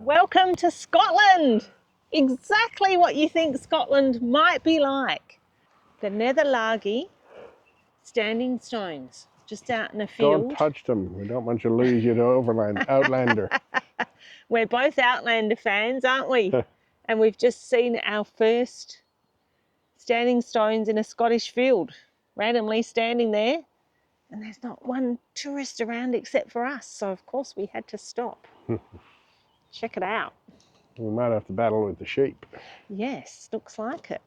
Welcome to Scotland! Exactly what you think Scotland might be like. The Nether Largie standing stones, just out in a field. Don't touch them. We don't want you to lose you to Outlander. We're both Outlander fans, aren't we? And we've just seen our first standing stones in a Scottish field, randomly standing there. And there's not one tourist around except for us. So of course we had to stop. Check it out. We might have to battle with the sheep. Yes, looks like it.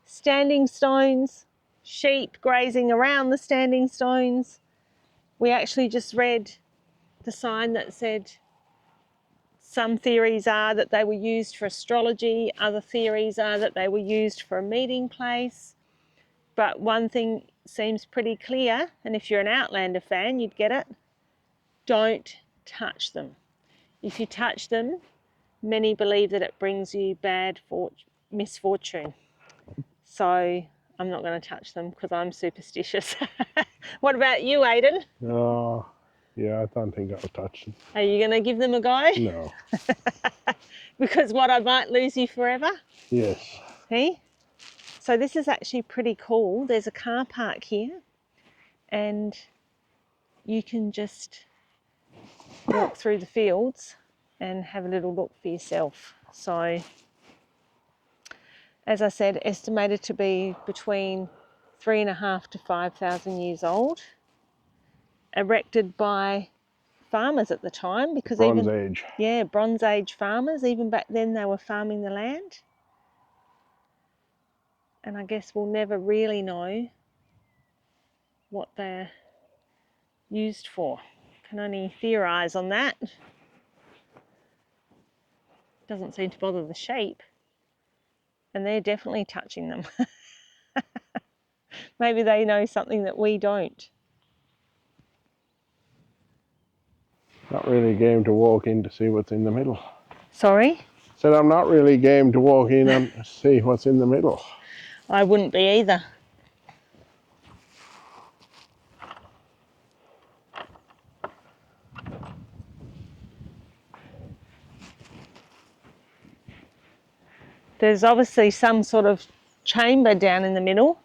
Standing stones, sheep grazing around the standing stones. We actually just read the sign that said some theories are that they were used for astrology, other theories are that they were used for a meeting place. But one thing seems pretty clear, and if you're an Outlander fan, you'd get it. Don't touch them. If you touch them, many believe that it brings you bad misfortune. So I'm not going to touch them because I'm superstitious. What about you, Aidan? Oh, yeah, I don't think I'll touch them. Are you going to give them a go? No. Because what, I might lose you forever? Yes. Hey? So this is actually pretty cool. There's a car park here and you can just walk through the fields and have a little look for yourself. So, as I said, estimated to be between 3,500 to 5,000 years old. Erected by farmers at the time, because Bronze Age. Yeah, Bronze Age farmers. Even back then they were farming the land. And I guess we'll never really know what they're used for. Can only theorise on that. Doesn't seem to bother the sheep. And they're definitely touching them. Maybe they know something that we don't. Not really game to walk in to see what's in the middle. Sorry? Said I'm not really game to walk in and see what's in the middle. I wouldn't be either. There's obviously some sort of chamber down in the middle.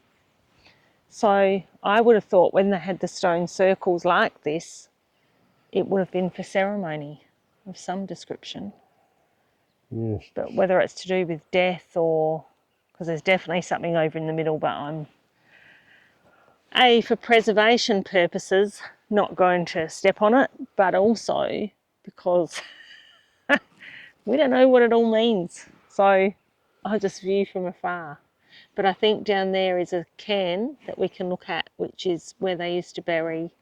So I would have thought when they had the stone circles like this, it would have been for ceremony of some description. Yes. But whether it's to do with death or, because there's definitely something over in the middle, but I'm, for preservation purposes, not going to step on it, but also because we don't know what it all means. So I'll just view from afar. But I think down there is a cairn that we can look at, which is where they used to bury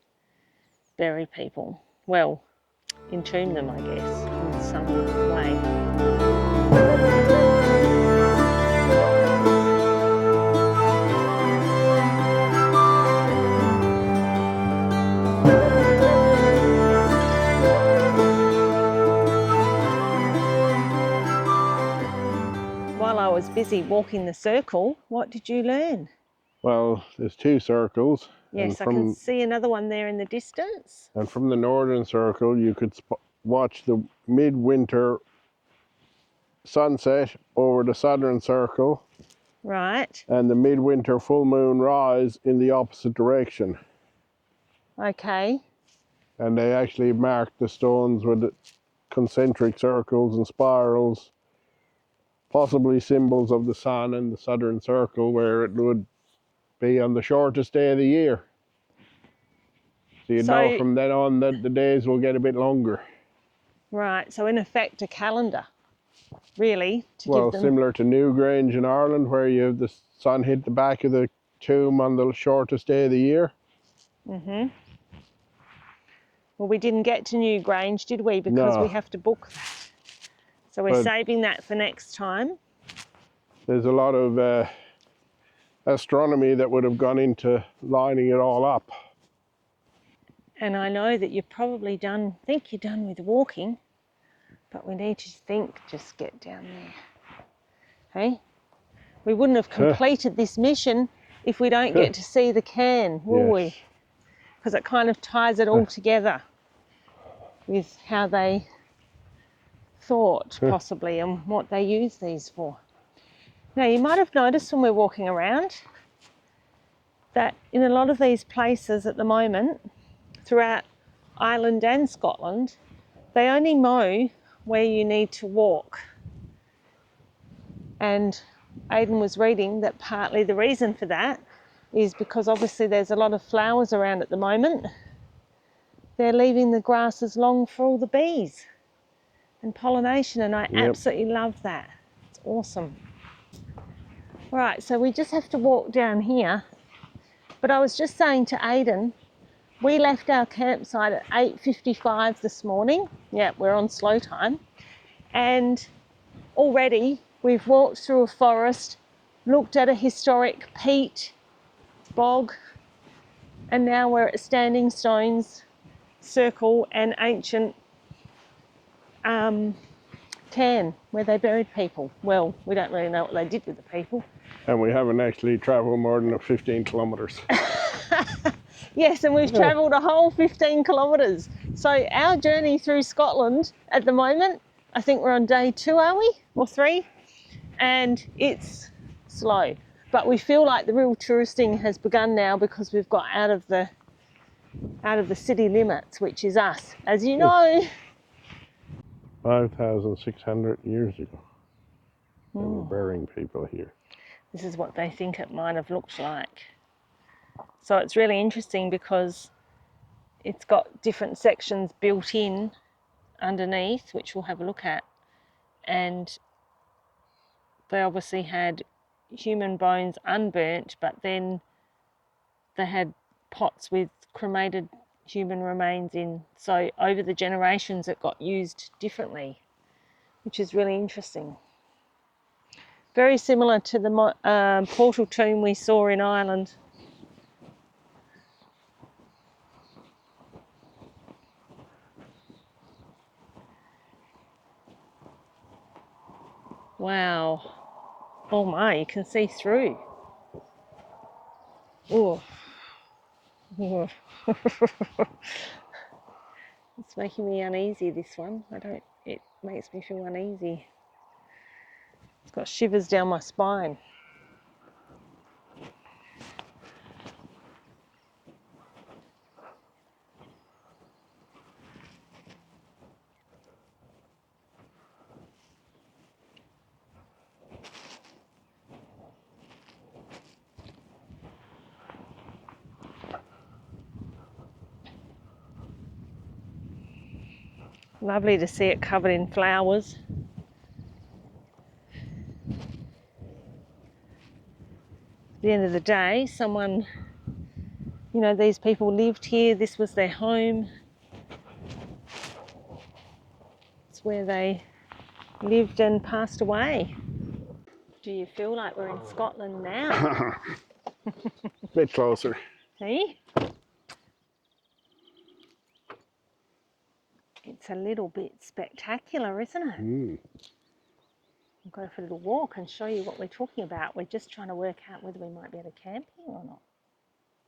people. Well, entomb them, I guess, in some way. While I was busy walking the circle, what did you learn? Well, there's two circles. Yes, I can see another one there in the distance. And from the northern circle, you could watch the midwinter sunset over the southern circle. Right. And the midwinter full moon rise in the opposite direction. Okay. And they actually marked the stones with concentric circles and spirals, possibly symbols of the sun and the southern circle, where it would be on the shortest day of the year. So you know from then on that the days will get a bit longer. Right, so in effect a calendar, really. Well, similar to Newgrange in Ireland, where you have the sun hit the back of the tomb on the shortest day of the year. Mm-hmm. Well, we didn't get to Newgrange, did we? Because we have to book that. So we're saving that for next time. There's a lot of astronomy that would have gone into lining it all up. And I know that you're probably think you're done with walking, but we need to just get down there. Hey? We wouldn't have completed this mission if we don't get to see the cairn, will we? Because it kind of ties it all together with how they thought, possibly, and what they use these for. Now, you might have noticed when we're walking around that in a lot of these places at the moment, throughout Ireland and Scotland, they only mow where you need to walk. And Aidan was reading that partly the reason for that is because obviously there's a lot of flowers around at the moment. They're leaving the grasses long for all the bees and pollination, and I absolutely love that. It's awesome. Right, so we just have to walk down here. But I was just saying to Aidan, we left our campsite at 8:55 this morning. Yeah, we're on slow time. And already we've walked through a forest, looked at a historic peat bog, and now we're at Standing Stones Circle, an ancient cairn where they buried people. Well, we don't really know what they did with the people. And we haven't actually travelled more than 15 kilometres. Yes, and we've travelled a whole 15 kilometres. So our journey through Scotland at the moment, I think we're on day 2, are we? Or 3? And it's slow. But we feel like the real touristing has begun now because we've got out of the city limits, which is us, as you know. 5,600 years ago. They were burying people here. This is what they think it might have looked like. So it's really interesting because it's got different sections built in underneath, which we'll have a look at. And they obviously had human bones unburnt, but then they had pots with cremated human remains in. So over the generations, it got used differently, which is really interesting. Very similar to the portal tomb we saw in Ireland. Wow. Oh my, you can see through. Oh. It's making me uneasy, this one. It makes me feel uneasy. It's got shivers down my spine. Lovely to see it covered in flowers. At the end of the day, someone, you know, these people lived here, this was their home. It's where they lived and passed away. Do you feel like we're in Scotland now? A bit closer. See? It's a little bit spectacular, isn't it? We'll go for a little walk and show you what we're talking about. We're just trying to work out whether we might be able to camp here or not.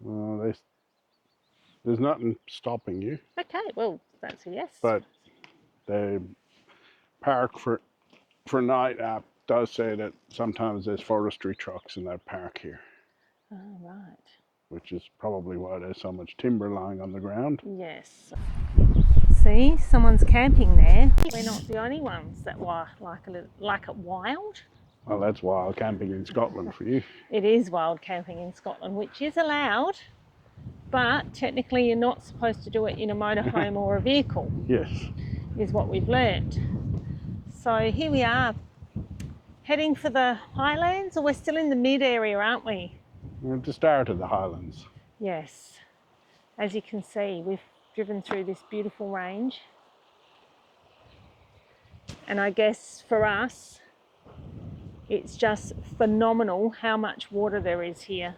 Well, there's nothing stopping you. Okay, well, that's a yes. But the park for night app does say that sometimes there's forestry trucks in that park here. Oh, right. Which is probably why there's so much timber lying on the ground. Yes. See, someone's camping there. We're not the only ones that like it wild. Well, that's wild camping in Scotland for you. It is wild camping in Scotland, which is allowed, but technically you're not supposed to do it in a motorhome or a vehicle. Yes. Is what we've learnt. So here we are, heading for the Highlands, or we're still in the mid area, aren't we? We're at the start of the Highlands. Yes. As you can see, we've driven through this beautiful range. And I guess for us, it's just phenomenal how much water there is here.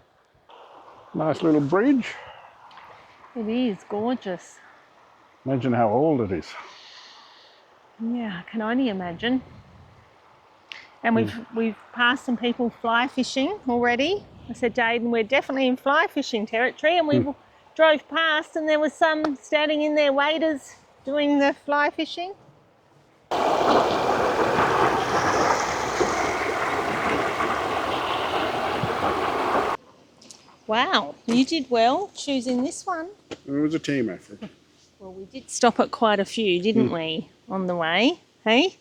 Nice little bridge. It is gorgeous. Imagine how old it is. Yeah, I can only imagine. And we've passed some people fly fishing already. I said to Aidan, we're definitely in fly fishing territory, and we drove past and there was some standing in their waders doing the fly fishing. Wow, you did well choosing this one. It was a team effort. Well, we did stop at quite a few, didn't we, on the way? Hey?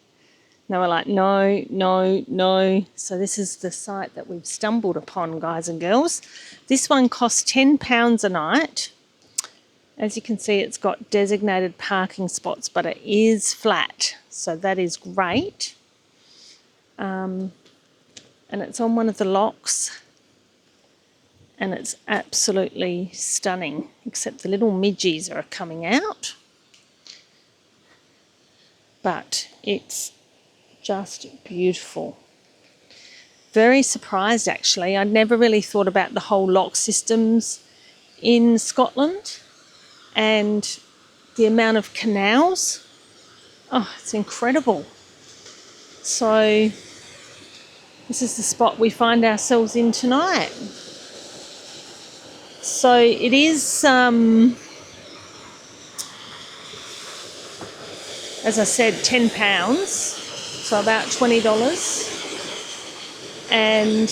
They were like, no, no, no. So this is the site that we've stumbled upon, guys and girls. This one costs £10 a night. As you can see, it's got designated parking spots, but it is flat. So that is great. And it's on one of the locks. And it's absolutely stunning, except the little midges are coming out. But it's just beautiful. Very surprised, actually. I'd never really thought about the whole lock systems in Scotland and the amount of canals. Oh, it's incredible. So this is the spot we find ourselves in tonight. So it is, as I said, £10, so about $20, and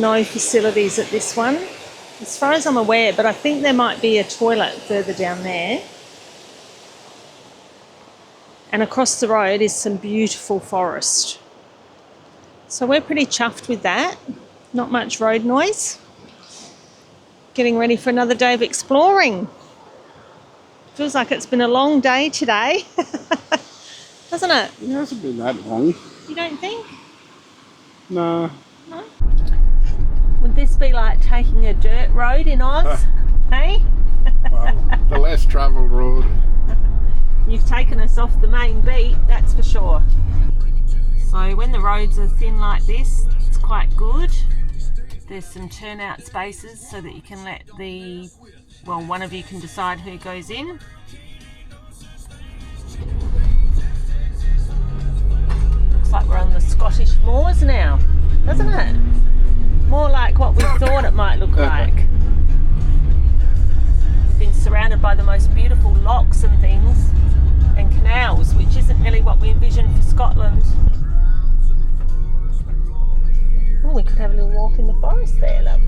no facilities at this one, as far as I'm aware, but I think there might be a toilet further down there. And across the road is some beautiful forest. So we're pretty chuffed with that. Not much road noise. Getting ready for another day of exploring. Feels like it's been a long day today, doesn't it? It hasn't been that long. You don't think? No. No? Would this be like taking a dirt road in Oz? Hey? Well, the less travelled road. You've taken us off the main beat, that's for sure. So when the roads are thin like this, it's quite good. There's some turnout spaces so that you can let one of you can decide who goes in. Looks like we're on the Scottish moors now, doesn't it? More like what we thought it might look like. We've been surrounded by the most beautiful lochs and things, and canals, which isn't really what we envisioned for Scotland. Oh, we could have a little walk in the forest there, love.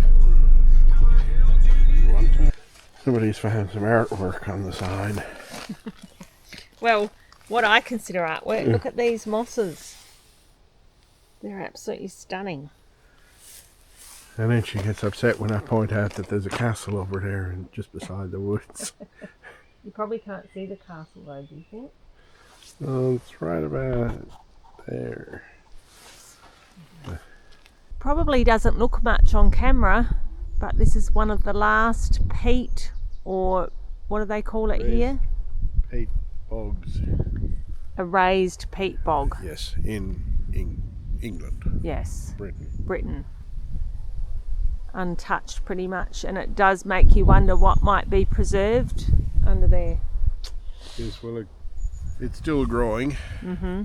Somebody's found some artwork on the side. Well, what I consider artwork, look at these mosses. They're absolutely stunning. And then she gets upset when I point out that there's a castle over there and just beside the woods. You probably can't see the castle though, do you think? Oh, it's right about there. Probably doesn't look much on camera, but this is one of the last peat, or what do they call it here? Peat bogs. A raised peat bog. Yes, in England. Yes. Britain. Untouched pretty much, and it does make you wonder what might be preserved under there. Yes, well, it's still growing. Mm-hmm.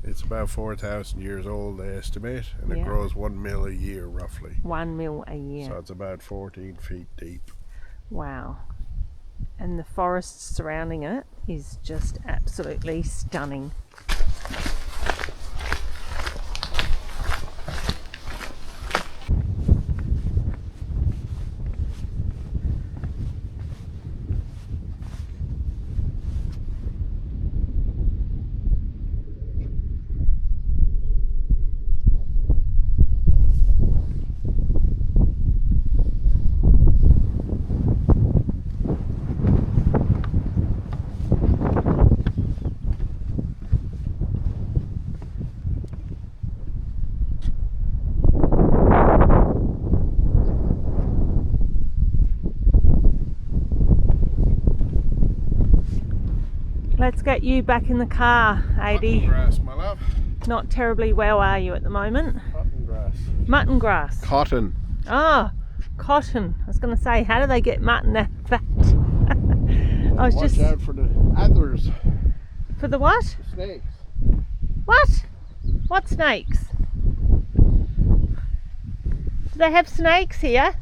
It's about 4,000 years old, they estimate, and Yeah. it grows 1 mil a year roughly. 1 mil a year. So it's about 14 feet deep. Wow. And the forest surrounding it is just absolutely stunning. Let's get you back in the car, Adi. Mutton grass, my love. Not terribly well, are you, at the moment? Cotton grass. Mutton grass. Cotton. Ah, cotton. I was going to say, how do they get mutton that fat? I was Watch just... out for the adders. For the what? The snakes. What? What snakes? Do they have snakes here?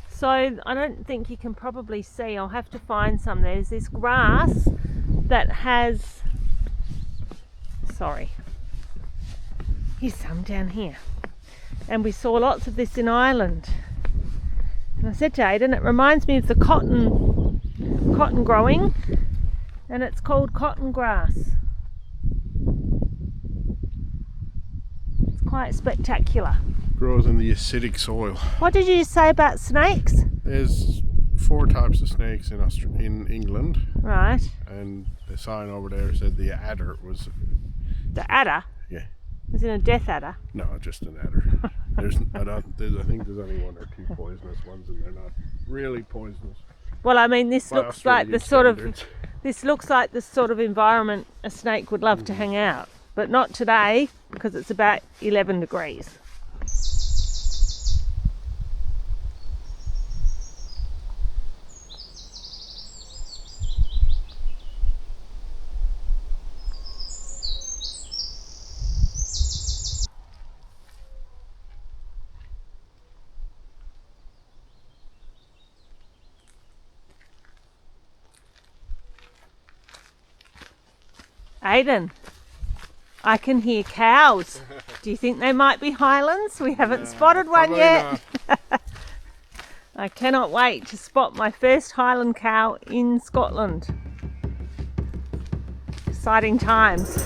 So I don't think you can probably see. I'll have to find some. There's this grass that has... Sorry. Here's some down here. And we saw lots of this in Ireland. And I said to Aidan, it reminds me of the cotton growing, and it's called cotton grass. It's quite spectacular. Grows in the acidic soil. What did you say about snakes? There's 4 types of snakes in England. Right. And the sign over there said the adder was... The adder? Yeah. Is it a death adder? No, just an adder. I think there's only 1 or 2 poisonous ones, and they're not really poisonous. Well, I mean, this By looks like the Australian standards. this looks like the sort of environment a snake would love to hang out, but not today because it's about 11 degrees. Aidan, I can hear cows. Do you think they might be Highlands? We haven't spotted one yet. I cannot wait to spot my first Highland cow in Scotland. Exciting times.